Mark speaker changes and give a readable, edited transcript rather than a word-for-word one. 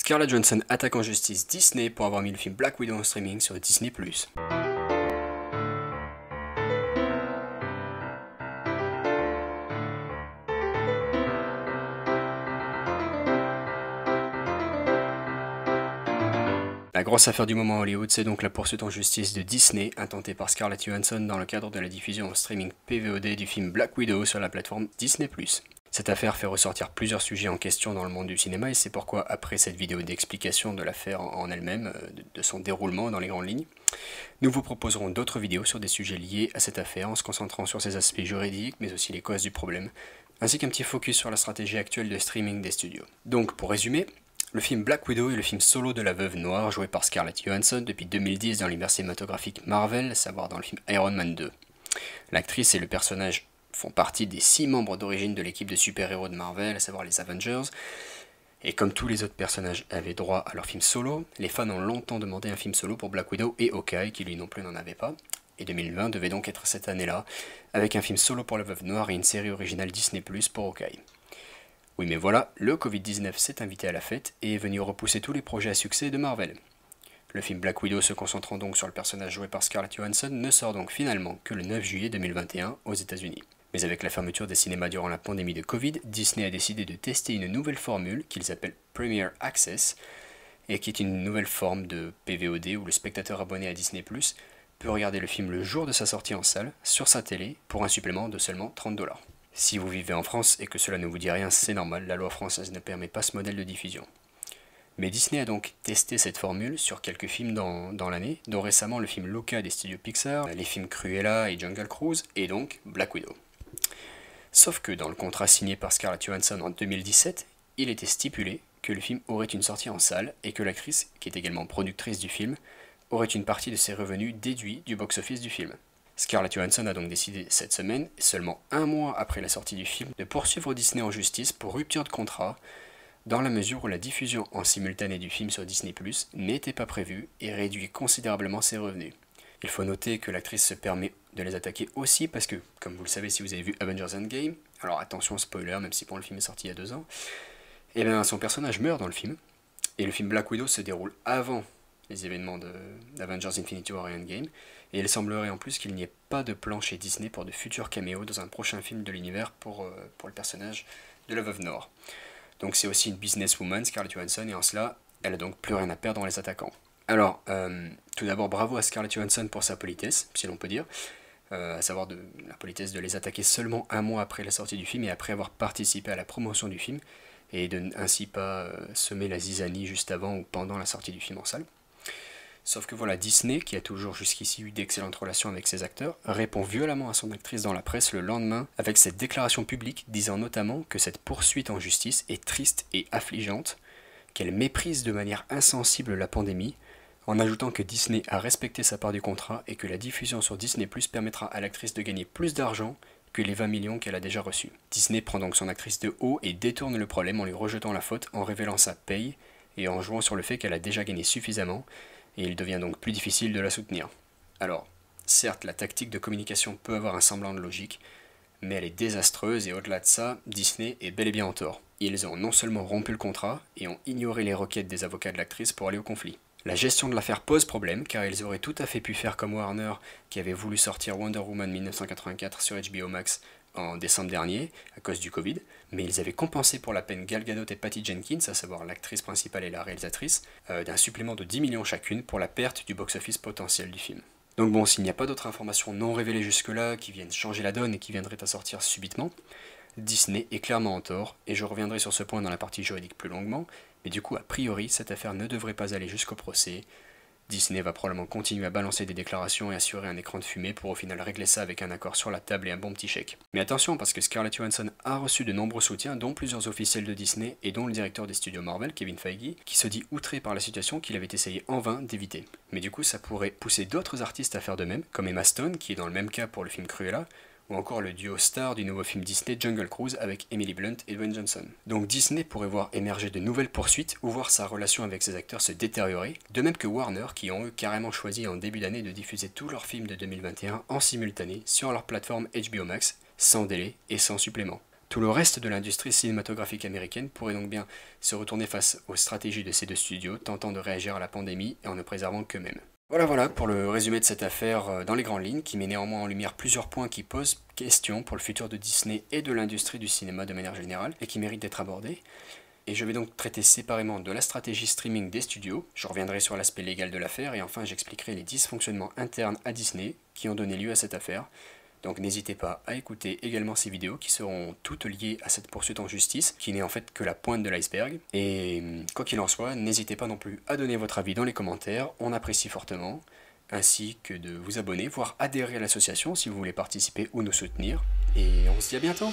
Speaker 1: Scarlett Johansson attaque en justice Disney pour avoir mis le film Black Widow en streaming sur Disney+. La grosse affaire du moment à Hollywood, c'est donc la poursuite en justice de Disney, intentée par Scarlett Johansson dans le cadre de la diffusion en streaming PVOD du film Black Widow sur la plateforme Disney+. Cette affaire fait ressortir plusieurs sujets en question dans le monde du cinéma et c'est pourquoi, après cette vidéo d'explication de l'affaire en elle-même, de son déroulement dans les grandes lignes, nous vous proposerons d'autres vidéos sur des sujets liés à cette affaire en se concentrant sur ses aspects juridiques mais aussi les causes du problème, ainsi qu'un petit focus sur la stratégie actuelle de streaming des studios. Donc pour résumer, le film Black Widow est le film solo de la Veuve Noire joué par Scarlett Johansson depuis 2010 dans l'univers cinématographique Marvel, à savoir dans le film Iron Man 2. L'actrice et le personnage font partie des 6 membres d'origine de l'équipe de super-héros de Marvel, à savoir les Avengers. Et comme tous les autres personnages avaient droit à leur film solo, les fans ont longtemps demandé un film solo pour Black Widow et Hawkeye, qui lui non plus n'en avait pas. Et 2020 devait donc être cette année-là, avec un film solo pour la Veuve Noire et une série originale Disney+, pour Hawkeye. Oui mais voilà, le Covid-19 s'est invité à la fête et est venu repousser tous les projets à succès de Marvel. Le film Black Widow se concentrant donc sur le personnage joué par Scarlett Johansson ne sort donc finalement que le 9 juillet 2021 aux États-Unis. Mais avec la fermeture des cinémas durant la pandémie de Covid, Disney a décidé de tester une nouvelle formule qu'ils appellent Premier Access, et qui est une nouvelle forme de PVOD où le spectateur abonné à Disney+, peut regarder le film le jour de sa sortie en salle, sur sa télé, pour un supplément de seulement 30$. Si vous vivez en France et que cela ne vous dit rien, c'est normal, la loi française ne permet pas ce modèle de diffusion. Mais Disney a donc testé cette formule sur quelques films dans l'année, dont récemment le film Luca des studios Pixar, les films Cruella et Jungle Cruise, et donc Black Widow. Sauf que dans le contrat signé par Scarlett Johansson en 2017, il était stipulé que le film aurait une sortie en salle et que l'actrice, qui est également productrice du film, aurait une partie de ses revenus déduits du box-office du film. Scarlett Johansson a donc décidé cette semaine, seulement un mois après la sortie du film, de poursuivre Disney en justice pour rupture de contrat, dans la mesure où la diffusion en simultané du film sur Disney+, n'était pas prévue et réduit considérablement ses revenus. Il faut noter que l'actrice se permet de les attaquer aussi parce que, comme vous le savez si vous avez vu Avengers Endgame, alors attention spoiler même si pour le film est sorti il y a 2 ans, et bien son personnage meurt dans le film, et le film Black Widow se déroule avant les événements d'Avengers Infinity War et Endgame, et il semblerait en plus qu'il n'y ait pas de plan chez Disney pour de futurs caméos dans un prochain film de l'univers pour le personnage de la Veuve Noire. Donc c'est aussi une businesswoman, Scarlett Johansson, et en cela, elle a donc plus rien à perdre en les attaquant. Alors, tout d'abord, bravo à Scarlett Johansson pour sa politesse, si l'on peut dire, à savoir la politesse de les attaquer seulement un mois après la sortie du film et après avoir participé à la promotion du film, et de ainsi pas semer la zizanie juste avant ou pendant la sortie du film en salle. Sauf que voilà, Disney, qui a toujours jusqu'ici eu d'excellentes relations avec ses acteurs, répond violemment à son actrice dans la presse le lendemain avec cette déclaration publique disant notamment que cette poursuite en justice est triste et affligeante, qu'elle méprise de manière insensible la pandémie, en ajoutant que Disney a respecté sa part du contrat et que la diffusion sur Disney+ permettra à l'actrice de gagner plus d'argent que les 20 millions qu'elle a déjà reçus. Disney prend donc son actrice de haut et détourne le problème en lui rejetant la faute en révélant sa paye et en jouant sur le fait qu'elle a déjà gagné suffisamment, et il devient donc plus difficile de la soutenir. Alors, certes, la tactique de communication peut avoir un semblant de logique, mais elle est désastreuse et au-delà de ça, Disney est bel et bien en tort. Ils ont non seulement rompu le contrat, et ont ignoré les requêtes des avocats de l'actrice pour aller au conflit. La gestion de l'affaire pose problème, car ils auraient tout à fait pu faire comme Warner, qui avait voulu sortir Wonder Woman 1984 sur HBO Max en décembre dernier, à cause du Covid, mais ils avaient compensé pour la peine Gal Gadot et Patty Jenkins, à savoir l'actrice principale et la réalisatrice, d'un supplément de 10 millions chacune pour la perte du box-office potentiel du film. Donc bon, s'il n'y a pas d'autres informations non révélées jusque-là qui viennent changer la donne et qui viendraient à sortir subitement, Disney est clairement en tort, et je reviendrai sur ce point dans la partie juridique plus longuement, mais du coup, a priori, cette affaire ne devrait pas aller jusqu'au procès. Disney va probablement continuer à balancer des déclarations et assurer un écran de fumée pour au final régler ça avec un accord sur la table et un bon petit chèque. Mais attention, parce que Scarlett Johansson a reçu de nombreux soutiens, dont plusieurs officiels de Disney et dont le directeur des studios Marvel, Kevin Feige, qui se dit outré par la situation qu'il avait essayé en vain d'éviter. Mais du coup, ça pourrait pousser d'autres artistes à faire de même, comme Emma Stone, qui est dans le même cas pour le film Cruella, ou encore le duo star du nouveau film Disney Jungle Cruise avec Emily Blunt et Dwayne Johnson. Donc Disney pourrait voir émerger de nouvelles poursuites ou voir sa relation avec ses acteurs se détériorer, de même que Warner qui ont eux carrément choisi en début d'année de diffuser tous leurs films de 2021 en simultané sur leur plateforme HBO Max, sans délai et sans supplément. Tout le reste de l'industrie cinématographique américaine pourrait donc bien se retourner face aux stratégies de ces deux studios, tentant de réagir à la pandémie et en ne préservant qu'eux-mêmes. Voilà pour le résumé de cette affaire dans les grandes lignes, qui met néanmoins en lumière plusieurs points qui posent question pour le futur de Disney et de l'industrie du cinéma de manière générale, et qui méritent d'être abordés. Et je vais donc traiter séparément de la stratégie streaming des studios, je reviendrai sur l'aspect légal de l'affaire, et enfin j'expliquerai les dysfonctionnements internes à Disney qui ont donné lieu à cette affaire. Donc n'hésitez pas à écouter également ces vidéos qui seront toutes liées à cette poursuite en justice, qui n'est en fait que la pointe de l'iceberg. Et quoi qu'il en soit, n'hésitez pas non plus à donner votre avis dans les commentaires, on apprécie fortement, ainsi que de vous abonner, voire adhérer à l'association si vous voulez participer ou nous soutenir. Et on se dit à bientôt!